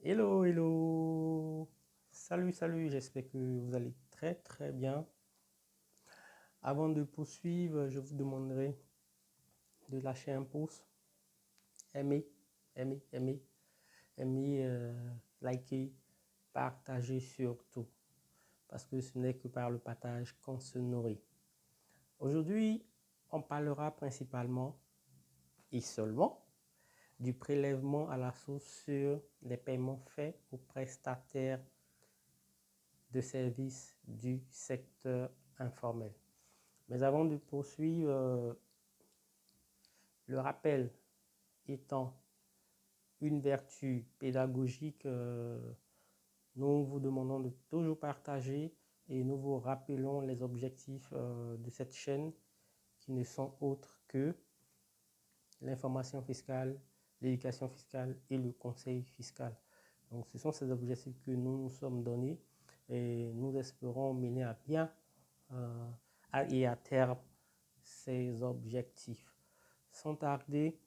Hello, hello. Salut, salut. J'espère que vous allez très, très bien. Avant de poursuivre, je vous demanderai de lâcher un pouce, aimer, liker, partager surtout. Parce que ce n'est que par le partage qu'on se nourrit. Aujourd'hui, on parlera principalement et seulement du prélèvement à la source sur les paiements faits aux prestataires de services du secteur informel. Mais avant de poursuivre, le rappel étant une vertu pédagogique, nous vous demandons de toujours partager et nous vous rappelons les objectifs de cette chaîne qui ne sont autres que l'information fiscale, l'éducation fiscale et le conseil fiscal. Donc ce sont ces objectifs que nous nous sommes donnés et nous espérons mener à bien et à terme ces objectifs. Sans tarder,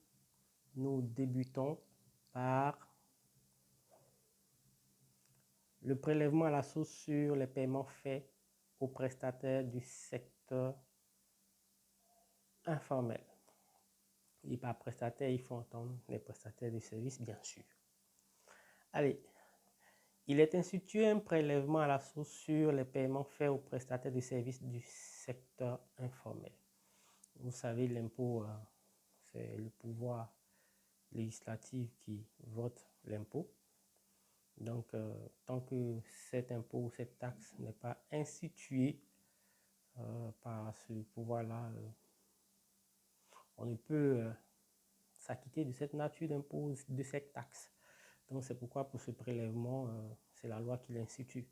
nous débutons par le prélèvement à la source sur les paiements faits aux prestataires du secteur informel. Et par prestataire, il faut entendre les prestataires de services, bien sûr. Allez, il est institué un prélèvement à la source sur les paiements faits aux prestataires de services du secteur informel. Vous savez, l'impôt, c'est le pouvoir législatif qui vote l'impôt. Donc, tant que cet impôt ou cette taxe n'est pas instituée par ce pouvoir-là, on ne peut s'acquitter de cette nature d'impôt, de cette taxe. Donc, c'est pourquoi pour ce prélèvement, c'est la loi qui l'institue,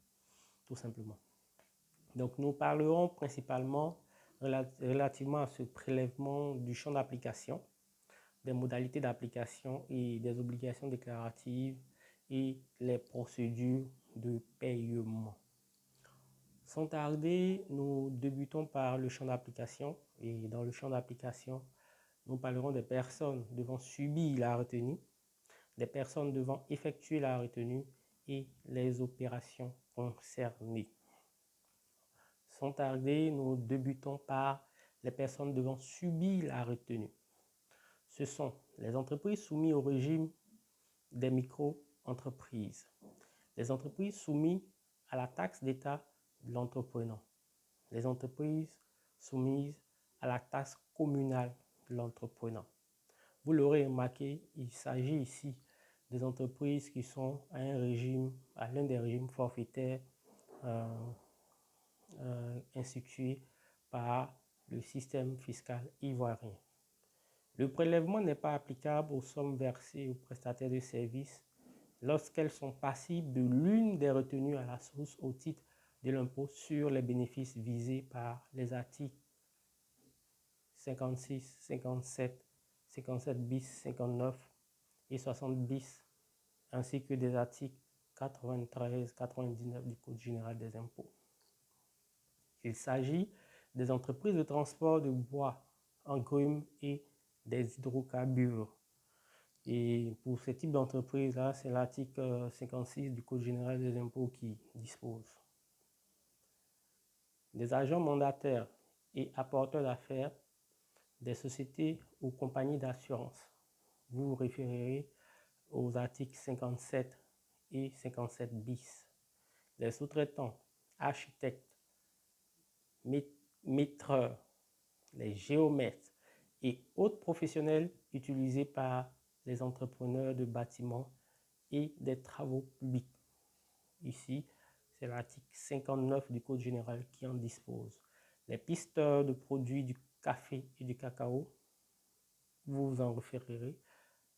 tout simplement. Donc, nous parlerons principalement relativement à ce prélèvement du champ d'application, des modalités d'application et des obligations déclaratives et les procédures de paiement. Sans tarder, nous débutons par le champ d'application. Et dans le champ d'application, nous parlerons des personnes devant subir la retenue, des personnes devant effectuer la retenue et les opérations concernées. Sans tarder, nous débutons par les personnes devant subir la retenue. Ce sont les entreprises soumises au régime des micro-entreprises, les entreprises soumises à la taxe d'État de l'entrepreneur, les entreprises soumises à la taxe communale de l'entrepreneur. Vous l'aurez remarqué, il s'agit ici des entreprises qui sont à l'un des régimes forfaitaires institués par le système fiscal ivoirien. Le prélèvement n'est pas applicable aux sommes versées aux prestataires de services lorsqu'elles sont passibles de l'une des retenues à la source au titre de l'impôt sur les bénéfices visés par les articles 56, 57, 57 bis, 59 et 60 bis, ainsi que des articles 93, 99 du Code général des impôts. Il s'agit des entreprises de transport de bois en grumes et des hydrocarbures. Et pour ce type d'entreprise-là, c'est l'article 56 du Code général des impôts qui dispose. Des agents mandataires et apporteurs d'affaires des sociétés ou compagnies d'assurance. Vous vous référerez aux articles 57 et 57 bis. Les sous-traitants, architectes, maîtreurs, les géomètres et autres professionnels utilisés par les entrepreneurs de bâtiments et des travaux publics. Ici, c'est l'article 59 du Code général qui en dispose. Les pisteurs de produits du café et du cacao, vous vous en référerez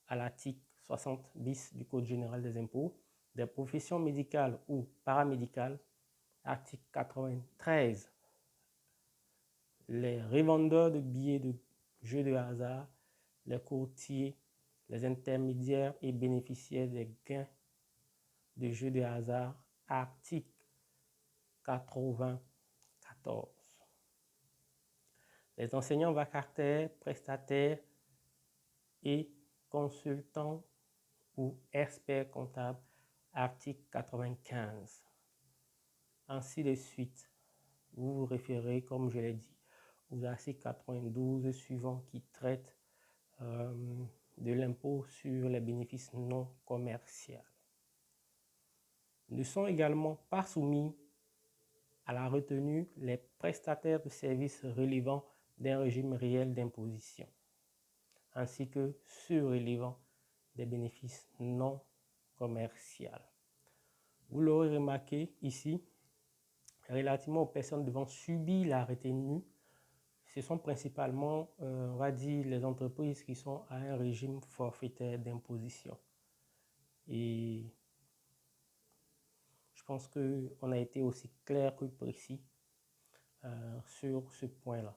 à l'article 60 bis du Code général des impôts. Des professions médicales ou paramédicales, article 93. Les revendeurs de billets de jeux de hasard, les courtiers, les intermédiaires et bénéficiaires des gains de jeux de hasard, article 94. Les enseignants vacataires, prestataires et consultants ou experts comptables, article 95. Ainsi de suite. Vous vous référez, comme je l'ai dit, aux articles 92 suivants qui traitent de l'impôt sur les bénéfices non commerciaux. Ne sont également pas soumis à la retenue les prestataires de services relevant d'un régime réel d'imposition, ainsi que ceux relevant des bénéfices non commerciaux. Vous l'aurez remarqué ici, relativement aux personnes devant subir la retenue, ce sont principalement, on va dire, les entreprises qui sont à un régime forfaitaire d'imposition. Et je pense qu'on a été aussi clair que précis sur ce point-là.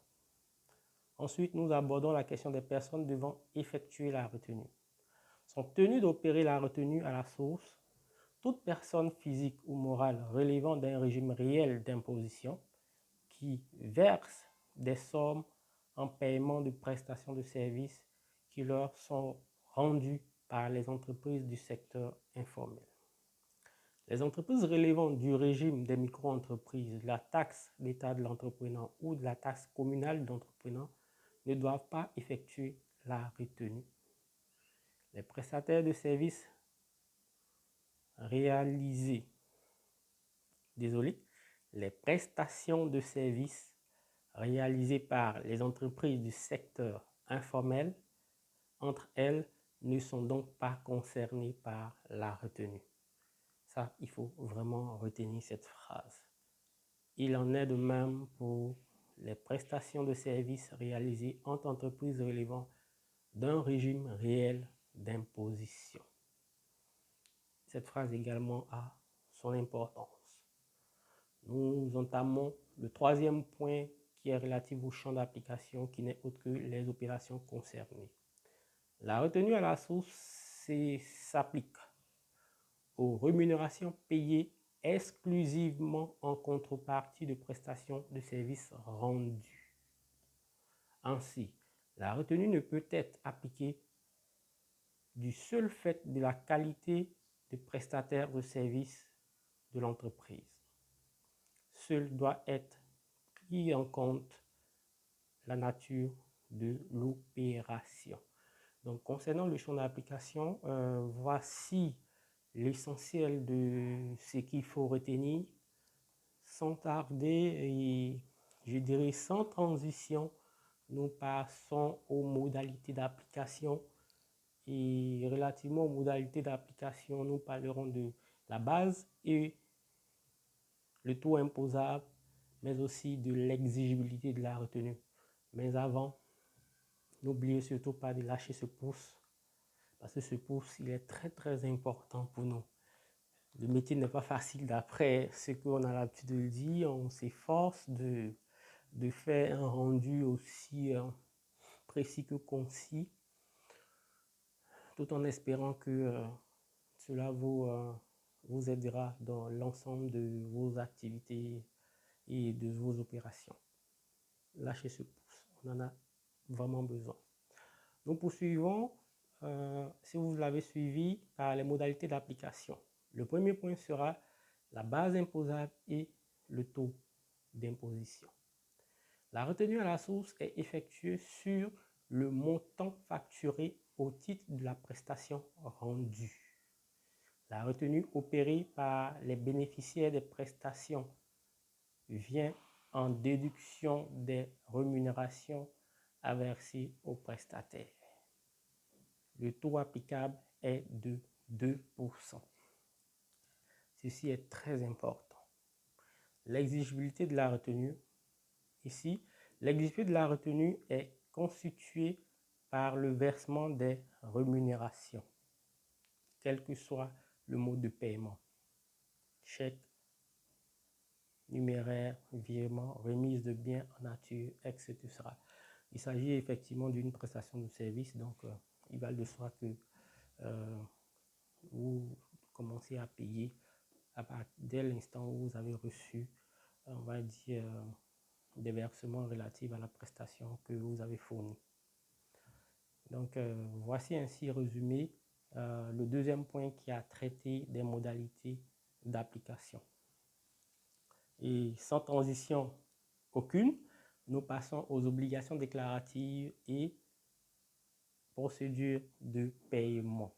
Ensuite, nous abordons la question des personnes devant effectuer la retenue. Sont tenues d'opérer la retenue à la source toute personne physique ou morale relevant d'un régime réel d'imposition qui verse des sommes en paiement de prestations de services qui leur sont rendues par les entreprises du secteur informel. Les entreprises relevant du régime des micro-entreprises, de la taxe d'État de l'entrepreneur ou de la taxe communale d'entrepreneur ne doivent pas effectuer la retenue. Les prestataires de services réalisés, les prestations de services réalisées par les entreprises du secteur informel, entre elles, ne sont donc pas concernées par la retenue. Ça, il faut vraiment retenir cette phrase. Il en est de même pour les prestations de services réalisées entre entreprises relevant d'un régime réel d'imposition. Cette phrase également a son importance. Nous entamons le troisième point qui est relatif au champ d'application qui n'est autre que les opérations concernées. La retenue à la source s'applique aux rémunérations payées exclusivement en contrepartie de prestations de services rendus. Ainsi, la retenue ne peut être appliquée du seul fait de la qualité de prestataire de services de l'entreprise. Seul doit être pris en compte la nature de l'opération. Donc, concernant le champ d'application, voici l'essentiel de ce qu'il faut retenir. Sans tarder et je dirais sans transition, nous passons aux modalités d'application. Et relativement aux modalités d'application, nous parlerons de la base et le taux imposable, mais aussi de l'exigibilité de la retenue. Mais avant, n'oubliez surtout pas de lâcher ce pouce, parce que ce pouce, il est très très important pour nous. Le métier n'est pas facile d'après ce qu'on a l'habitude de dire. On s'efforce de faire un rendu aussi précis que concis, tout en espérant que cela vous aidera dans l'ensemble de vos activités et de vos opérations. Lâchez ce pouce, on en a vraiment besoin. Nous poursuivons, si vous l'avez suivi, par les modalités d'application. Le premier point sera la base imposable et le taux d'imposition. La retenue à la source est effectuée sur le montant facturé au titre de la prestation rendue. La retenue opérée par les bénéficiaires des prestations vient en déduction des rémunérations à verser aux prestataires. Le taux applicable est de 2%. Ceci est très important. L'exigibilité de la retenue. Ici, l'exigibilité de la retenue est constituée par le versement des rémunérations, quel que soit le mode de paiement. Chèque, numéraire, virement, remise de biens en nature, etc. Il s'agit effectivement d'une prestation de service, donc il va de soi que vous commencez à payer dès l'instant où vous avez reçu, on va dire, des versements relatifs à la prestation que vous avez fournie. Donc, voici ainsi résumé le deuxième point qui a traité des modalités d'application. Et sans transition aucune, nous passons aux obligations déclaratives et procédures de paiement.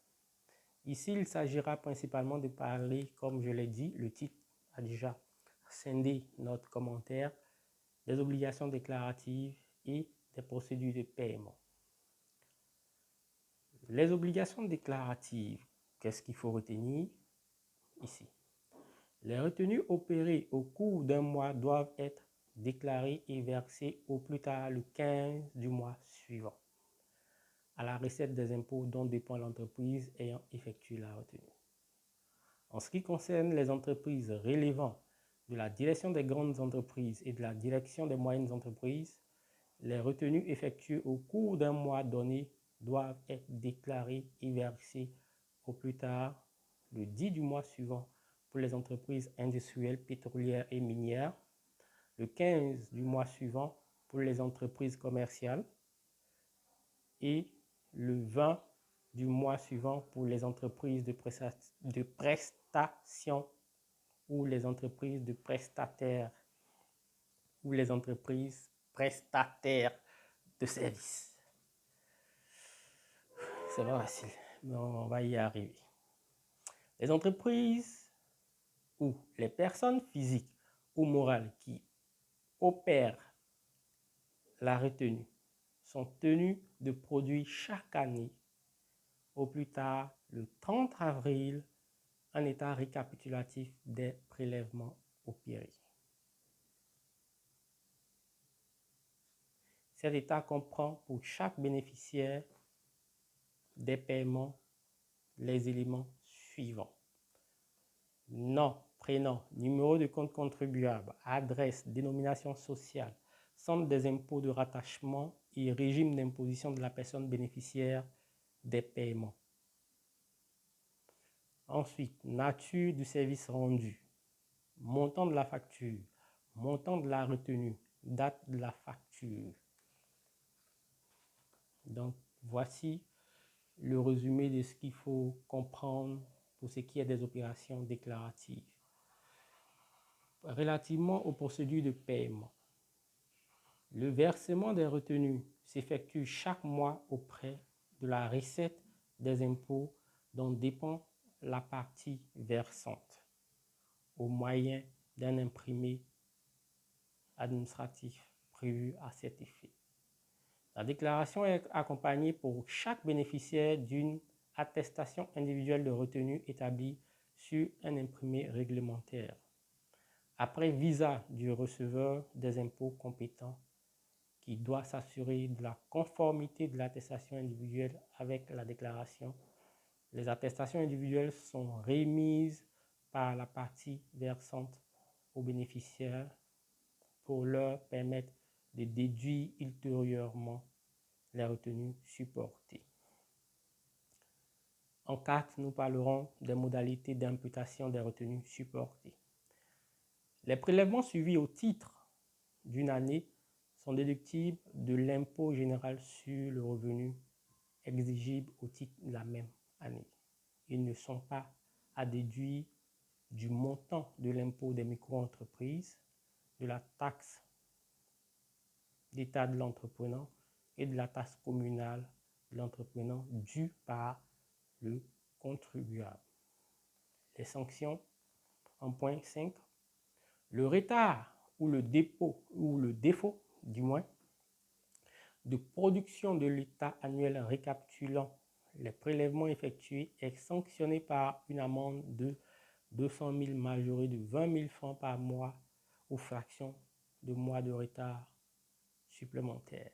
Ici, il s'agira principalement de parler, comme je l'ai dit, le titre a déjà scindé notre commentaire, des obligations déclaratives et des procédures de paiement. Les obligations déclaratives, qu'est-ce qu'il faut retenir ici? Les retenues opérées au cours d'un mois doivent être déclarées et versées au plus tard le 15 du mois suivant à la recette des impôts dont dépend l'entreprise ayant effectué la retenue. En ce qui concerne les entreprises relevant de la direction des grandes entreprises et de la direction des moyennes entreprises, les retenues effectuées au cours d'un mois donné doivent être déclarées et versées au plus tard le 10 du mois suivant pour les entreprises industrielles, pétrolières et minières, le 15 du mois suivant pour les entreprises commerciales et le 20 du mois suivant pour les entreprises de prestation ou les entreprises de prestataires ou les entreprises prestataires de services. C'est pas facile, mais on va y arriver. Les entreprises ou les personnes physiques ou morales qui opèrent la retenue sont tenues de produire chaque année, au plus tard le 30 avril, un état récapitulatif des prélèvements opérés. Cet état comprend pour chaque bénéficiaire des paiements les éléments suivants: nom, prénom, numéro de compte contribuable, adresse, dénomination sociale, centre des impôts de rattachement et régime d'imposition de la personne bénéficiaire des paiements. Ensuite, nature du service rendu, montant de la facture, montant de la retenue, date de la facture. Donc, voici le résumé de ce qu'il faut comprendre pour ce qui est des opérations déclaratives. Relativement aux procédures de paiement, le versement des retenues s'effectue chaque mois auprès de la recette des impôts dont dépend la partie versante, au moyen d'un imprimé administratif prévu à cet effet. La déclaration est accompagnée pour chaque bénéficiaire d'une attestation individuelle de retenue établie sur un imprimé réglementaire, après visa du receveur des impôts compétent qui doit s'assurer de la conformité de l'attestation individuelle avec la déclaration. Les attestations individuelles sont remises par la partie versante aux bénéficiaires pour leur permettre de déduire ultérieurement les retenues supportées. En 4, nous parlerons des modalités d'imputation des retenues supportées. Les prélèvements suivis au titre d'une année sont déductibles de l'impôt général sur le revenu exigible au titre de la même année. Ils ne sont pas à déduire du montant de l'impôt des micro-entreprises, de la taxe d'État de l'entrepreneur et de la taxe communale de l'entrepreneur due par le contribuable. Les sanctions en point 5. Le retard ou le dépôt ou le défaut du moins de production de l'état annuel récapitulant les prélèvements effectués est sanctionné par une amende de 200 000 majorée de 20 000 francs par mois ou fraction de mois de retard supplémentaire.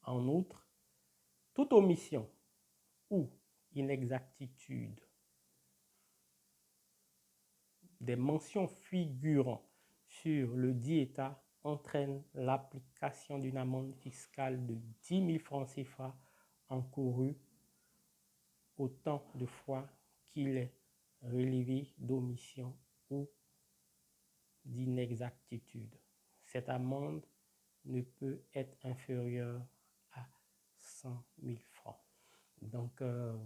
En outre, toute omission ou inexactitude des mentions figurant sur le dit état entraîne l'application d'une amende fiscale de 10 000 francs CFA encourue autant de fois qu'il est relevé d'omission ou d'inexactitude. Cette amende ne peut être inférieure à 100 000 francs. Donc,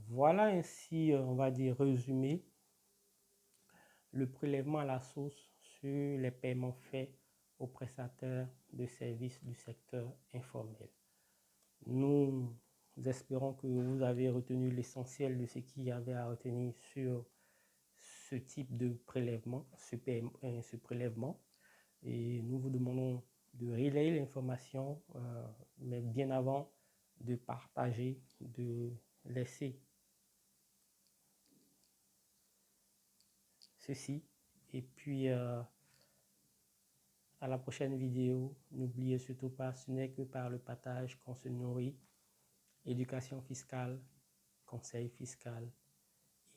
voilà ainsi, on va dire, résumé, le prélèvement à la source sur les paiements faits aux prestataires de services du secteur informel. Nous espérons que vous avez retenu l'essentiel de ce qu'il y avait à retenir sur ce type de prélèvement, ce prélèvement. Et nous vous demandons de relayer l'information, mais bien avant de partager, de laisser ceci. Et puis, à la prochaine vidéo, n'oubliez surtout pas, ce n'est que par le partage qu'on se nourrit. Éducation fiscale, conseil fiscal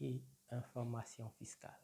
et information fiscale.